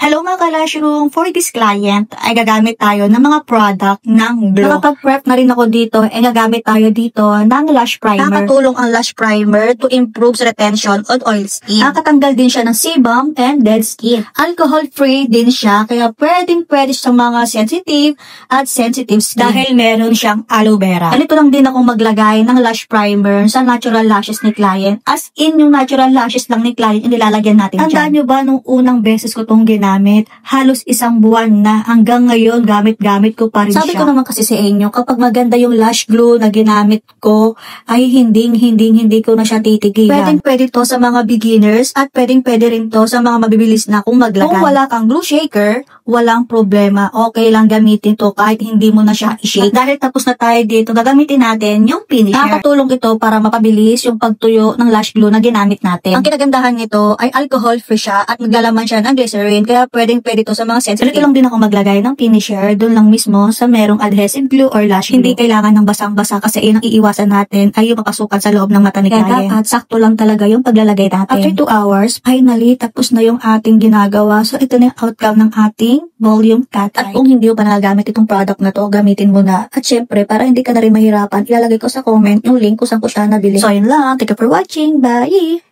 Hello mga ka-Lushroom! For this client, ay gagamit tayo ng mga product ng Glow. Nakapag-prep na rin ako dito, ay gagamit tayo dito ng Lash Primer. Nakatulong ang Lash Primer to improve retention on oil skin. Nakatanggal din siya ng sebum and dead skin. Alcohol-free din siya, kaya pwede sa mga sensitive at sensitive skin. Dahil meron siyang aloe vera. Ganito lang din ako maglagay ng Lash Primer sa natural lashes ni client. As in, yung natural lashes lang ni client, inilalagyan natin dyan. Tandaan nyo ba nung unang beses ko itong ginamit? Halos isang buwan na hanggang ngayon gamit ko pa rin siya. Sabi ko naman kasi sa inyo, kapag maganda yung lash glue na ginamit ko, ay hindi ko na siya titigilan. Pwede to sa mga beginners at pwede rin to sa mga mabibilis na kung maglagay. Kung wala kang glue shaker, walang problema. Okay lang gamitin to kahit hindi mo na siya i-shake. Dahil tapos na tayo dito, gagamitin natin yung finisher. Nakakatulong ito para mapabilis yung pagtuyo ng lash glue na ginamit natin. Ang kinagandahan nito ay alcohol-free siya at naglalaman siya ng glycerin, kaya pwede to sa mga sensitive. Dito lang din ako maglagay ng finisher, doon lang mismo sa merong adhesive glue or lash glue. Hindi kailangan ng basang-basa kasi yun ang iiwasan natin ay yung papasukan sa loob ng mata ni client. Kaya dapat sakto lang talaga yung paglalagay natin. After 2 hours, finally, tapos na yung ating ginagawa. So, ito na yung outcome ng ating volume cat eye. At kung hindi mo pa nagagamit itong product na to, gamitin mo na. At syempre, para hindi ka na rin mahirapan, ilalagay ko sa comment yung link kung saan ko siya nabili. So, yun lang. Thank you for watching. Bye!